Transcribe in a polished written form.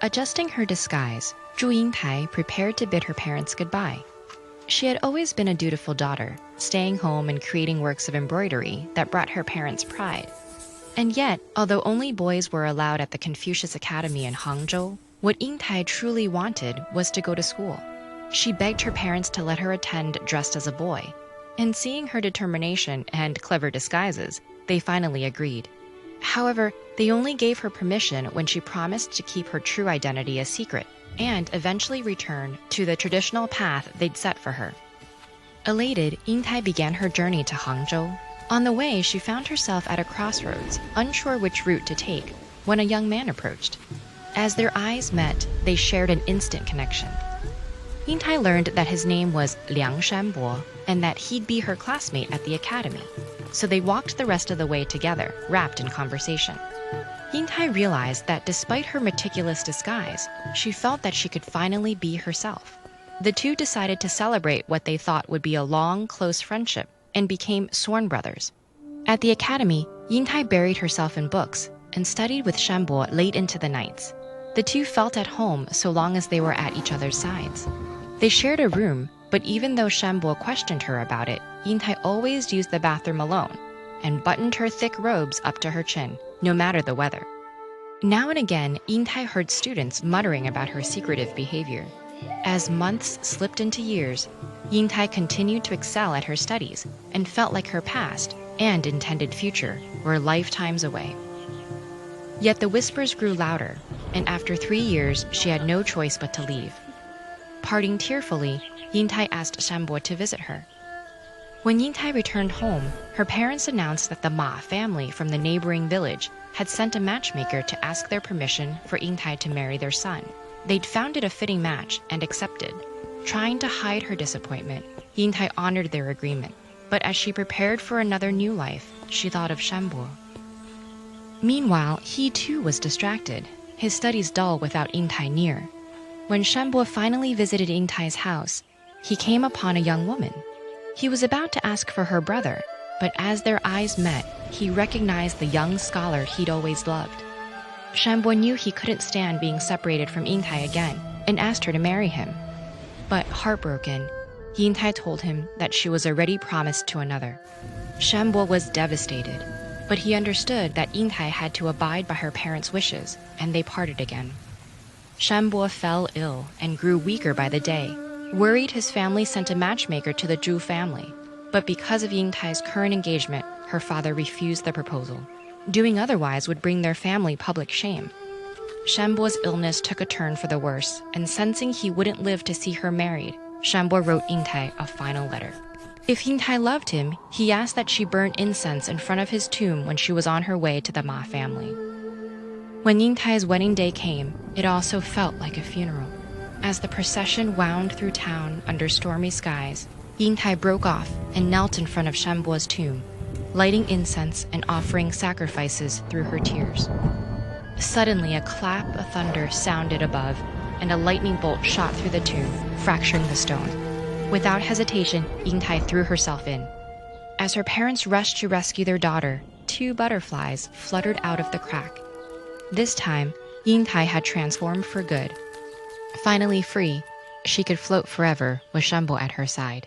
Adjusting her disguise, Zhu Yingtai prepared to bid her parents goodbye. She had always been a dutiful daughter, staying home and creating works of embroidery that brought her parents pride. And yet, although only boys were allowed at the Confucius Academy in Hangzhou, what Yingtai truly wanted was to go to school. She begged her parents to let her attend dressed as a boy, and seeing her determination and clever disguises, they finally agreed. However, they only gave her permission when she promised to keep her true identity a secret and eventually return to the traditional path they'd set for her. Elated, Yingtai began her journey to Hangzhou. On the way, she found herself at a crossroads, unsure which route to take, when a young man approached. As their eyes met, they shared an instant connection. Yingtai learned that his name was Liang Shanbo and that he'd be her classmate at the academy. So they walked the rest of the way together, wrapped in conversation. Yingtai realized that despite her meticulous disguise, she felt that she could finally be herself. The two decided to celebrate what they thought would be a long, close friendship and became sworn brothers. At the academy, Yingtai buried herself in books and studied with Shanbo late into the nights. The two felt at home so long as they were at each other's sides. They shared a room, but even though Shanbo questioned her about it, Yingtai always used the bathroom alone and buttoned her thick robes up to her chin, no matter the weather. Now and again, Yingtai heard students muttering about her secretive behavior. As months slipped into years, Yingtai continued to excel at her studies and felt like her past and intended future were lifetimes away. Yet the whispers grew louder, and after 3 years, she had no choice but to leave. Parting tearfully, Yingtai asked Shanbo to visit her. When Yingtai returned home, her parents announced that the Ma family from the neighboring village had sent a matchmaker to ask their permission for Yingtai to marry their son. They'd found it a fitting match and accepted. Trying to hide her disappointment, Yingtai honored their agreement. But as she prepared for another new life, she thought of Shanbo. Meanwhile, he too was distracted, his studies dull without Yingtai near. When Shanbo finally visited Yingtai's house, he came upon a young woman. He was about to ask for her brother, but as their eyes met, he recognized the young scholar he'd always loved. Shanbo knew he couldn't stand being separated from Yingtai again and asked her to marry him. But heartbroken, Yingtai told him that she was already promised to another. Shanbo was devastated, but he understood that Yingtai had to abide by her parents' wishes, and they parted again. Shanbo fell ill and grew weaker by the day. Worried, his family sent a matchmaker to the Zhu family, but because of Yingtai's current engagement, her father refused the proposal. Doing otherwise would bring their family public shame. Shanbo's illness took a turn for the worse, and sensing he wouldn't live to see her married, Shanbo wrote Yingtai a final letter. If Yingtai loved him, he asked that she burn incense in front of his tomb when she was on her way to the Ma family. When Yingtai's wedding day came, it also felt like a funeral. As the procession wound through town under stormy skies, Yingtai broke off and knelt in front of Shanbo's tomb, lighting incense and offering sacrifices through her tears. Suddenly, a clap of thunder sounded above, and a lightning bolt shot through the tomb, fracturing the stone. Without hesitation, Yingtai threw herself in. As her parents rushed to rescue their daughter, 2 butterflies fluttered out of the crack. This time, Yingtai had transformed for good. Finally free, she could float forever with Shanbo at her side.